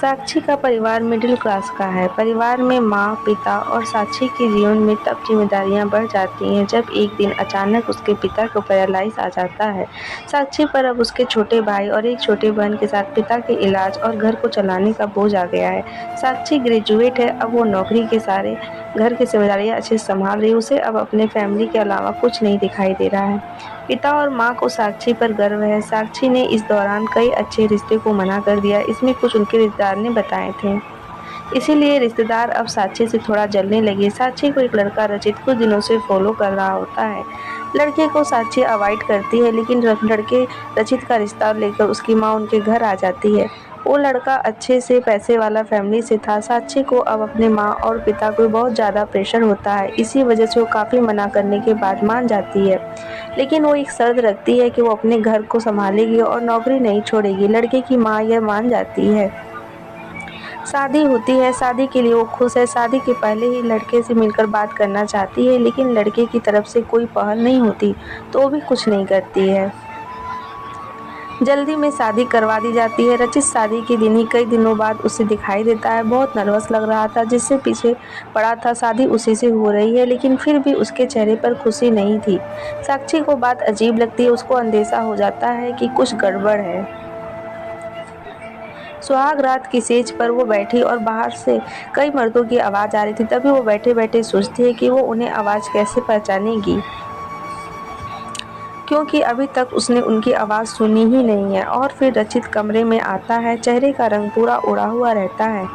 साक्षी का परिवार middle class का है। परिवार में माँ, पिता और साक्षी के जीवन में तब जिम्मेदारियां बढ़ जाती हैं जब एक दिन अचानक उसके पिता को पैरालाइज आ जाता है। साक्षी पर अब उसके छोटे भाई और एक छोटी बहन के साथ पिता के इलाज और घर को चलाने का बोझ आ गया है। साक्षी ग्रेजुएट है, अब वो नौकरी के सारे घर की जिम्मेदारियां अच्छे से संभाल रही है। उसे अब अपने फैमिली के अलावा कुछ नहीं दिखाई दे रहा है। पिता और माँ को साक्षी पर गर्व है। साक्षी ने इस दौरान कई अच्छे रिश्ते को मना कर दिया, इसमें कुछ उनके रिश्तेदार ने बताए थे। इसीलिए रिश्तेदार अब साक्षी से थोड़ा जलने लगे। साक्षी को एक लड़का रचित कुछ दिनों से फॉलो कर रहा होता है। लड़के को साक्षी अवॉइड करती है, लेकिन लड़के रचित का रिश्ता लेकर उसकी माँ उनके घर आ जाती है। वो लड़का अच्छे से पैसे वाला फैमिली से था। साक्षी को अब अपने माँ और पिता को बहुत ज़्यादा प्रेशर होता है। इसी वजह से वो काफ़ी मना करने के बाद मान जाती है, लेकिन वो एक शर्त रखती है कि वो अपने घर को संभालेगी और नौकरी नहीं छोड़ेगी। लड़के की माँ यह मान जाती है। शादी होती है। शादी के लिए वो खुश है। शादी के पहले ही लड़के से मिलकर बात करना चाहती है, लेकिन लड़के की तरफ से कोई पहल नहीं होती, तो वो भी कुछ नहीं करती है। जल्दी में शादी करवा दी जाती है। रचित शादी के दिन ही कई दिनों बाद उसे दिखाई देता है। बहुत नर्वस लग रहा था, जिससे पीछे पड़ा था। शादी उसी से हो रही है, लेकिन फिर भी उसके चेहरे पर खुशी नहीं थी। साक्षी को बात अजीब लगती है। उसको अंदेशा हो जाता है कि कुछ गड़बड़ है। सुहाग रात की सेज पर वो बैठी और बाहर से कई मर्दों की आवाज़ आ रही थी। तभी वो बैठे बैठे सोचती है कि वो उन्हें आवाज़ कैसे पहचानेगी, क्योंकि अभी तक उसने उनकी आवाज़ सुनी ही नहीं है। और फिर रचित कमरे में आता है। चेहरे का रंग पूरा उड़ा हुआ रहता है।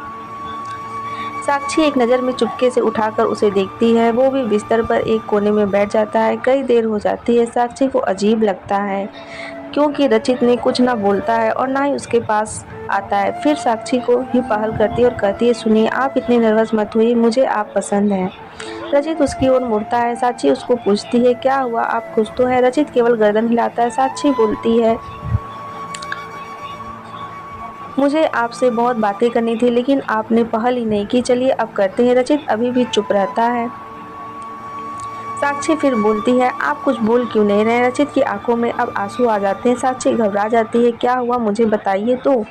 साक्षी एक नज़र में चुपके से उठाकर उसे देखती है। वो भी बिस्तर पर एक कोने में बैठ जाता है। कई देर हो जाती है। साक्षी को अजीब लगता है, क्योंकि रचित ने कुछ ना बोलता है और ना ही उसके पास आता है। फिर साक्षी को ही पहल करती है और कहती है, सुनिए, आप इतनी नर्वस मत होइए, मुझे आप पसंद हैं। रचित उसकी ओर मुड़ता है। साक्षी उसको पूछती है, क्या हुआ, आप खुश तो हैं? रचित केवल गर्दन हिलाता है। साक्षी बोलती है, मुझे आपसे बहुत बातें करनी थी, लेकिन आपने पहल ही नहीं की। चलिए अब करते हैं। रचित अभी भी चुप रहता है। साक्षी फिर बोलती है, आप कुछ बोल क्यों नहीं रहे? रचित की आंखों में अब आंसू आ जाते हैं। साक्षी घबरा जाती है। क्या हुआ, मुझे बताइए तो।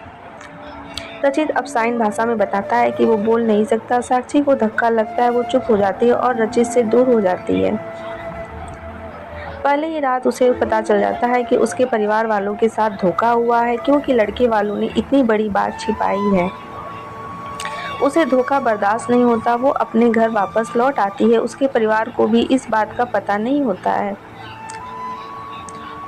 रचित अब साइन भाषा में बताता है कि वो बोल नहीं सकता। साक्षी को धक्का लगता है। वो चुप हो जाती है और रचित से दूर हो जाती है। पहले ही रात उसे पता चल जाता है कि उसके परिवार वालों के साथ धोखा हुआ है, क्योंकि लड़के वालों ने इतनी बड़ी बात छिपाई है। उसे धोखा बर्दाश्त नहीं होता। वो अपने घर वापस लौट आती है। उसके परिवार को भी इस बात का पता नहीं होता है।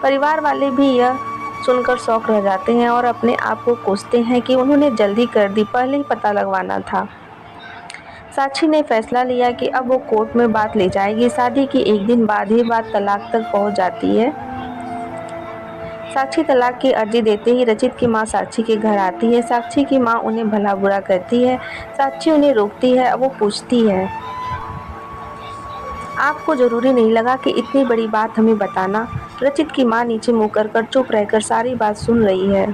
परिवार वाले भी यह सुनकर शौक रह जाते हैं और अपने आप को कोसते हैं कि उन्होंने जल्दी कर दी, पहले ही पता लगवाना था। साक्षी ने फैसला लिया कि अब वो कोर्ट में बात ले जाएगी। शादी के एक दिन बाद ही बात तलाक तक पहुंच जाती है। साक्षी तलाक की अर्जी देते ही रचित की मां साक्षी के घर आती है। साक्षी की मां उन्हें भला बुरा कहती है। साक्षी उन्हें रोकती है। वो पूछती है, आपको जरूरी नहीं लगा कि इतनी बड़ी बात हमें बताना? रचित की मां नीचे मुँह कर चुप रहकर सारी बात सुन रही है।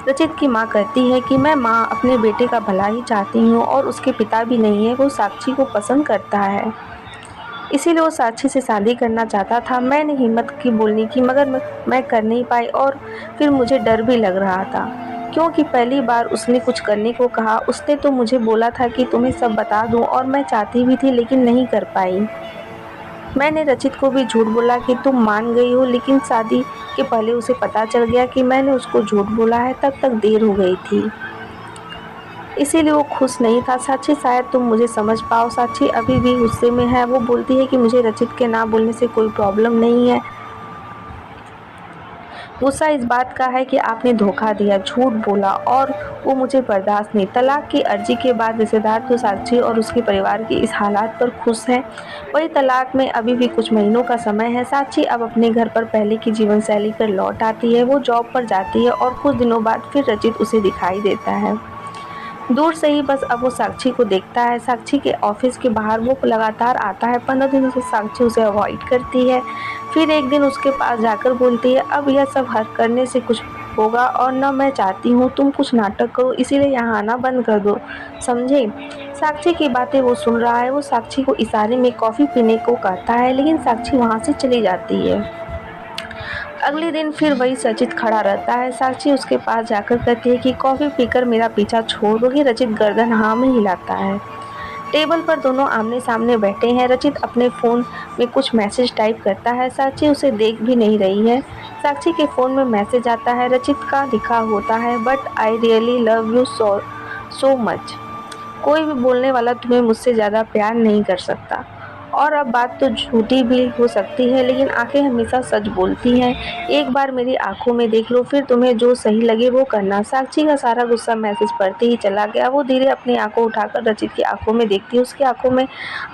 रचित की मां कहती है कि मैं मां अपने बेटे का भला ही चाहती हूँ और उसके पिता भी नहीं है। वो साक्षी को पसंद करता है, इसीलिए वो साक्षी से शादी करना चाहता था। मैंने हिम्मत की बोलने की, मगर मैं कर नहीं पाई। और फिर मुझे डर भी लग रहा था, क्योंकि पहली बार उसने कुछ करने को कहा। उसने तो मुझे बोला था कि तुम्हें सब बता दूं, और मैं चाहती भी थी, लेकिन नहीं कर पाई। मैंने रचित को भी झूठ बोला कि तुम मान गई हो, लेकिन शादी के पहले उसे पता चल गया कि मैंने उसको झूठ बोला है। तब तक देर हो गई थी, इसीलिए वो खुश नहीं था। साक्षी, शायद तुम मुझे समझ पाओ। साक्षी अभी भी गुस्से में है। वो बोलती है कि मुझे रचित के ना बोलने से कोई प्रॉब्लम नहीं है। गुस्सा इस बात का है कि आपने धोखा दिया, झूठ बोला, और वो मुझे बर्दाश्त नहीं। तलाक की अर्जी के बाद रिश्तेदार तो साक्षी और उसके परिवार के इस हालात पर खुश हैं। वही तलाक में अभी भी कुछ महीनों का समय है। साक्षी अब अपने घर पर पहले की जीवन शैली पर लौट आती है। वो जॉब पर जाती है और कुछ दिनों बाद फिर रचित उसे दिखाई देता है। दूर से ही बस अब वो साक्षी को देखता है। साक्षी के ऑफिस के बाहर वो लगातार आता है। 15 दिनों से साक्षी उसे अवॉइड करती है। फिर एक दिन उसके पास जाकर बोलती है, अब यह सब हर करने से कुछ होगा, और न मैं चाहती हूँ तुम कुछ नाटक करो, इसीलिए यहाँ आना बंद कर दो, समझे? साक्षी की बातें वो सुन रहा है। वो साक्षी को इशारे में कॉफ़ी पीने को कहता है, लेकिन साक्षी वहाँ से चली जाती है। अगले दिन फिर वही सचित खड़ा रहता है। साक्षी उसके पास जाकर कहती है कि कॉफी पीकर मेरा पीछा छोड़ दोगे। रचित गर्दन हाँ में हिलाता है। टेबल पर दोनों आमने सामने बैठे हैं। रचित अपने फोन में कुछ मैसेज टाइप करता है। साक्षी उसे देख भी नहीं रही है। साक्षी के फोन में मैसेज आता है। रचित का लिखा होता है, but I really love you so much. कोई भी बोलने वाला तुम्हें मुझसे ज्यादा प्यार नहीं कर सकता। और अब बात तो झूठी भी हो सकती है, लेकिन आंखें हमेशा सच बोलती हैं। एक बार मेरी आंखों में देख लो, फिर तुम्हें जो सही लगे वो करना। साक्षी का सारा गुस्सा मैसेज पढ़ते ही चला गया। वो धीरे अपनी आंखें उठाकर रचित की आंखों में देखती है। उसकी आंखों में